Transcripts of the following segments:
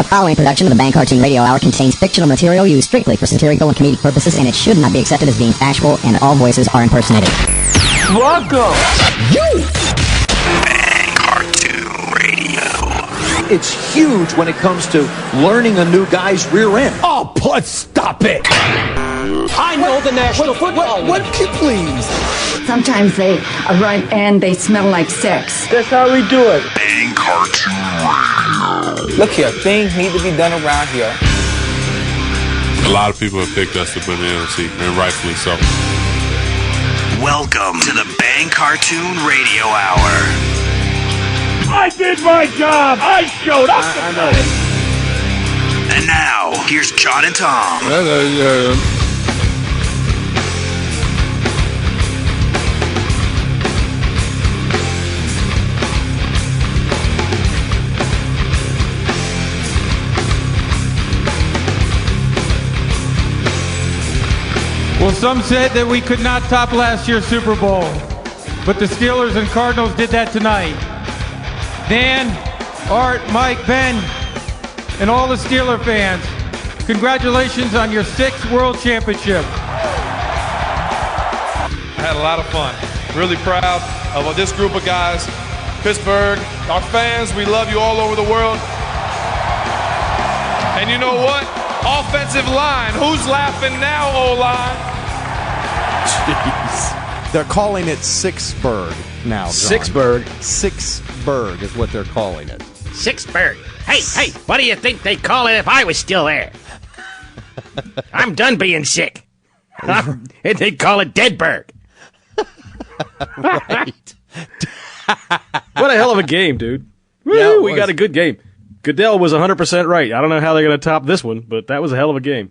The following production of the Bang Cartoon Radio Hour contains fictional material used strictly for satirical and comedic purposes, and it should not be accepted as being factual, and all voices are impersonated. Welcome! You! Bang Cartoon Radio. It's huge when it comes to learning a new guy's rear end. Oh, stop it! I know the National Football League. What, please? Sometimes they run and they smell like sex. That's how we do it. Bang Cartoon Radio. Look here, things need to be done around here. A lot of people have picked us to put in the NFC, and rightfully so. Welcome to the Bang Cartoon Radio Hour. I did my job. I showed up. I know. And now, here's John and Tom. Well, some said that we could not top last year's Super Bowl, but the Steelers and Cardinals did that tonight. Dan, Art, Mike, Ben, and all the Steeler fans, congratulations on your 6th World Championship. I had a lot of fun. Really proud of this group of guys. Pittsburgh, our fans, we love you all over the world. And you know what? Offensive line, who's laughing now, O-line? Jeez. They're calling it Sixburg now, John. Sixburg? Sixburg is what they're calling it. Sixburg. Hey, what do you think they'd call it if I was still there? I'm done being sick. And they'd call it Deadburg. Right. What a hell of a game, dude. Woo, yeah, we got a good game. Goodell was 100% right. I don't know how they're going to top this one, but that was a hell of a game.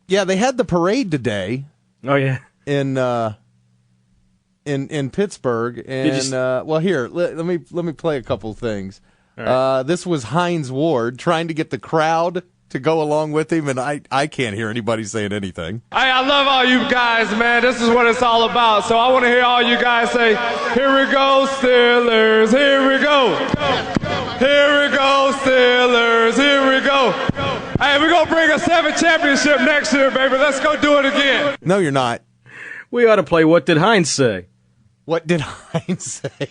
Yeah, they had the parade today. Oh yeah, in Pittsburgh, and well, here let me play a couple things. Right. This was Hines Ward trying to get the crowd to go along with him, and I can't hear anybody saying anything. Hey, I love all you guys, man. This is what it's all about. So I want to hear all you guys say, "Here we go, Steelers! Here we go! Here we go, Steelers! Here we go!" Hey, we're going to bring a 7th championship next year, baby. Let's go do it again. No, you're not. We ought to play What Did Hines Say? What did Hines say?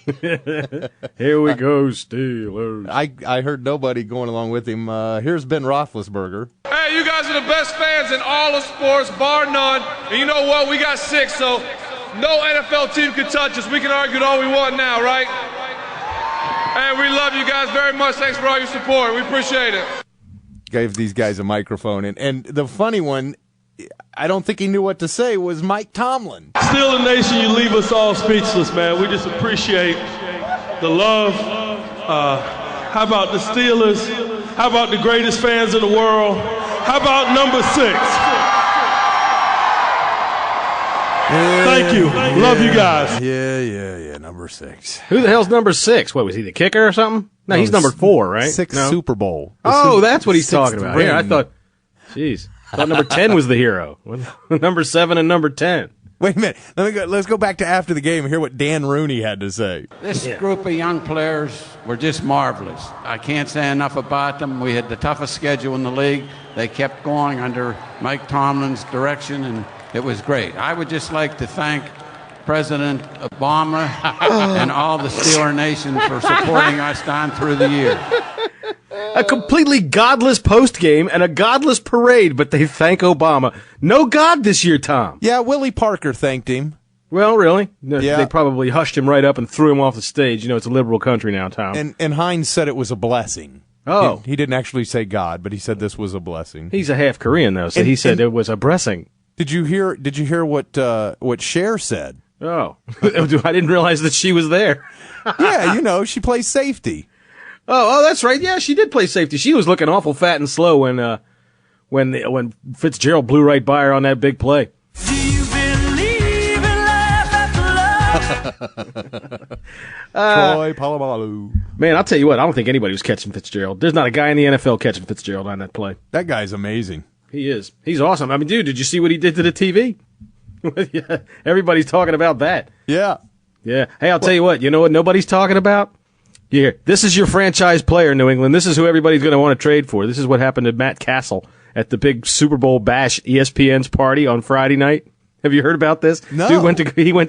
Here we go, Steelers. I heard nobody going along with him. Here's Ben Roethlisberger. Hey, you guys are the best fans in all of sports, bar none. And you know what? We got 6, so no NFL team can touch us. We can argue it all we want now, right? And we love you guys very much. Thanks for all your support. We appreciate it. Gave these guys a microphone. And the funny one, I don't think he knew what to say, was Mike Tomlin. Steeler Nation, you leave us all speechless, man. We just appreciate the love. How about the Steelers? How about the greatest fans in the world? How about number 6? Thank you. Love you guys. Yeah, number 6. Who the hell's number 6? What, was he the kicker or something? No, he's number 4, right? 6th no? Super Bowl. That's what he's talking about. Ring. Yeah, I thought, jeez. I thought number 10 was the hero. Number 7 and number 10. Wait a minute. Let's go back to after the game and hear what Dan Rooney had to say. This group of young players were just marvelous. I can't say enough about them. We had the toughest schedule in the league. They kept going under Mike Tomlin's direction, and it was great. I would just like to thank President Obama and all the Steeler Nation for supporting us down through the year. A completely godless postgame and a godless parade, but they thank Obama. No God this year, Tom. Yeah, Willie Parker thanked him. Well, really? Yeah. They probably hushed him right up and threw him off the stage. You know, it's a liberal country now, Tom. And Hines said it was a blessing. Oh. He didn't actually say God, but he said this was a blessing. He's a half Korean, though, so he said it was a blessing. Did you hear what Cher said? Oh. I didn't realize that she was there. Yeah, she plays safety. Oh, that's right. Yeah, she did play safety. She was looking awful fat and slow when Fitzgerald blew right by her on that big play. Do you believe in life after love? Troy Polamalu. Man, I'll tell you what. I don't think anybody was catching Fitzgerald. There's not a guy in the NFL catching Fitzgerald on that play. That guy's amazing. He is. He's awesome. I mean, dude, did you see what he did to the TV? Yeah, everybody's talking about that. Yeah. Yeah. Hey, I'll tell you what. You know what nobody's talking about? Yeah, this is your franchise player, New England. This is who everybody's going to want to trade for. This is what happened to Matt Castle at the big Super Bowl bash ESPN's party on Friday night. Have you heard about this? No. Dude went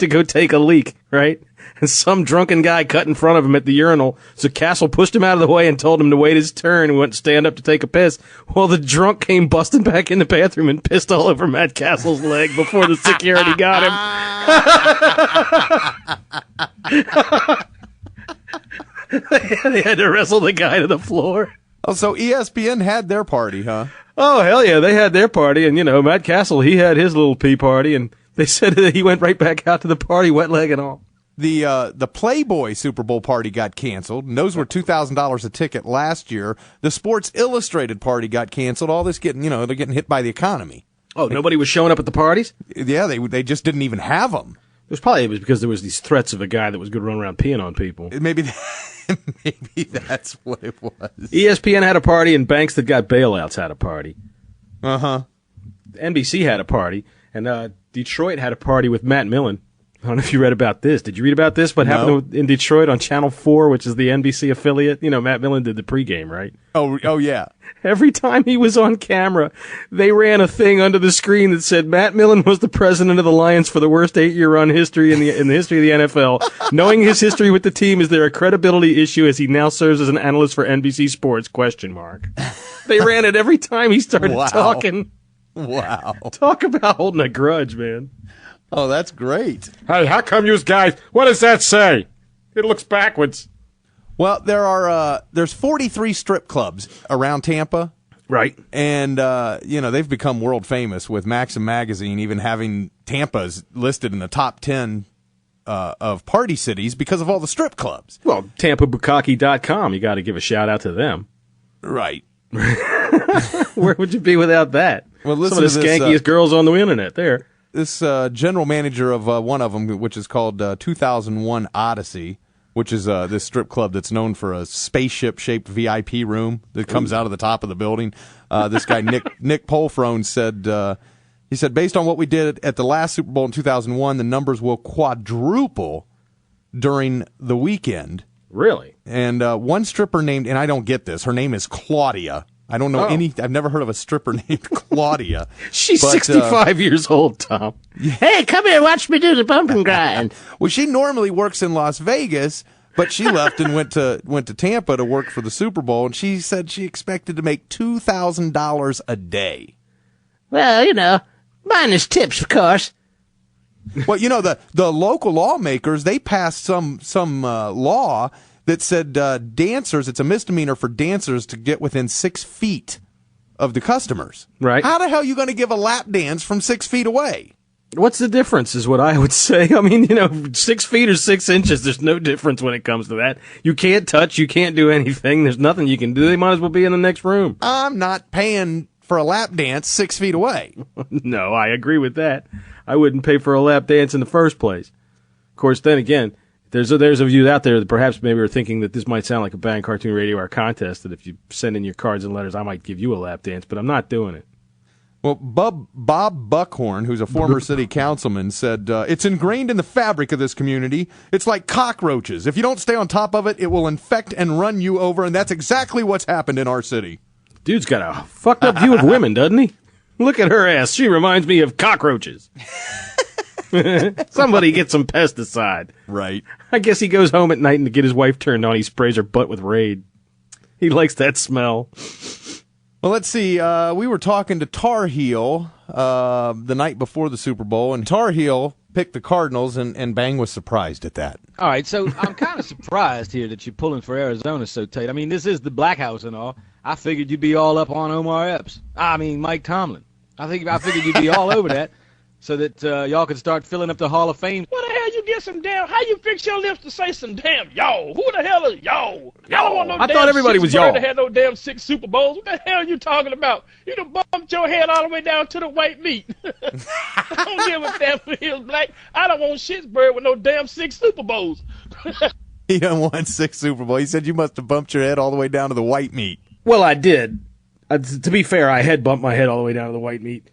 to go take a leak, right? And some drunken guy cut in front of him at the urinal. So Castle pushed him out of the way and told him to wait his turn and went to stand up to take a piss. Well, the drunk came busting back in the bathroom and pissed all over Matt Castle's leg before the security got him. They had to wrestle the guy to the floor. Oh, so ESPN had their party, huh? Oh, hell yeah, they had their party, and, Matt Castle, he had his little pee party, and they said that he went right back out to the party, wet leg and all. The Playboy Super Bowl party got canceled, and those were $2,000 a ticket last year. The Sports Illustrated party got canceled. All this getting, they're getting hit by the economy. Oh, nobody was showing up at the parties? Yeah, they just didn't even have them. It was because there was these threats of a guy that was going to run around peeing on people. Maybe that's what it was. ESPN had a party, and banks that got bailouts had a party. Uh-huh. NBC had a party, and Detroit had a party with Matt Millen. I don't know if you read about this. Did you read about this? What happened in Detroit on Channel 4, which is the NBC affiliate? Matt Millen did the pregame, right? Oh yeah. Every time he was on camera, they ran a thing under the screen that said Matt Millen was the president of the Lions for the worst 8-year run history in the history of the NFL. Knowing his history with the team, is there a credibility issue as he now serves as an analyst for NBC Sports? ? They ran it every time he started talking. Wow. Talk about holding a grudge, man. Oh, that's great. Hey, how come you guys? What does that say? It looks backwards. Well, there's 43 strip clubs around Tampa. Right. And, they've become world famous with Maxim Magazine even having Tampa's listed in the top 10 of party cities because of all the strip clubs. Well, TampaBukkake.com, you got to give a shout out to them. Right. Where would you be without that? Well, some of the skankiest girls on the internet there. This general manager of one of them, which is called 2001 Odyssey, which is this strip club that's known for a spaceship-shaped VIP room that comes out of the top of the building. This guy, Nick Polfrone, said, he said, based on what we did at the last Super Bowl in 2001, the numbers will quadruple during the weekend. Really? And one stripper named, and I don't get this, her name is Claudia. I don't know I've never heard of a stripper named Claudia. She's 65 years old, Tom. Hey, come here, watch me do the bump and grind. Well, she normally works in Las Vegas, but she left and went to Tampa to work for the Super Bowl, and she said she expected to make $2,000 a day. Well, minus tips, of course. Well, the local lawmakers, they passed some law that said dancers, it's a misdemeanor for dancers to get within 6 feet of the customers. Right. How the hell are you going to give a lap dance from 6 feet away? What's the difference is what I would say. I mean, 6 feet or 6 inches, there's no difference when it comes to that. You can't touch, you can't do anything, there's nothing you can do. They might as well be in the next room. I'm not paying for a lap dance 6 feet away. No, I agree with that. I wouldn't pay for a lap dance in the first place. Of course, then again, there's of you out there that perhaps maybe are thinking that this might sound like a Bang Cartoon Radio Hour contest, that if you send in your cards and letters, I might give you a lap dance, but I'm not doing it. Well, Bob Buckhorn, who's a former city councilman, said, it's ingrained in the fabric of this community. It's like cockroaches. If you don't stay on top of it, it will infect and run you over, and that's exactly what's happened in our city. Dude's got a fucked up view of women, doesn't he? Look at her ass. She reminds me of cockroaches. Somebody get some pesticide. Right. I guess he goes home at night and to get his wife turned on, he sprays her butt with Raid. He likes that smell. Well, let's see. We were talking to Tar Heel the night before the Super Bowl, and Tar Heel picked the Cardinals, and Bang was surprised at that. All right, so I'm kind of surprised here that you're pulling for Arizona so tight. I mean, this is the Black House and all. I figured you'd be all up on Mike Tomlin. I figured you'd be all over that so that y'all could start filling up the Hall of Fame. What the hell you get some damn, how you fix your lips to say some damn yo? Who the hell is yo? Y'all don't want no I damn thought everybody was y'all. to have no damn 6 Super Bowls. What the hell are you talking about? You done bumped your head all the way down to the white meat. I don't give a damn if he's black. I don't want Shitsburg with no damn 6 Super Bowls. He done won 6 Super Bowls. He said you must have bumped your head all the way down to the white meat. Well, I did. To be fair, I had bumped my head all the way down to the white meat.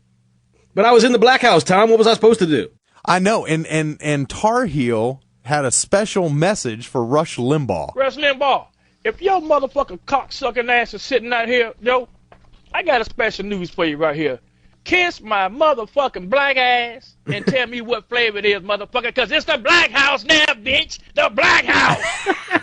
But I was in the Black House, Tom. What was I supposed to do? I know, and Tar Heel had a special message for Rush Limbaugh. Rush Limbaugh, if your motherfucking cocksucking ass is sitting out here, yo, I got a special news for you right here. Kiss my motherfucking black ass and tell me what flavor it is, motherfucker, because it's the Black House now, bitch. The Black House.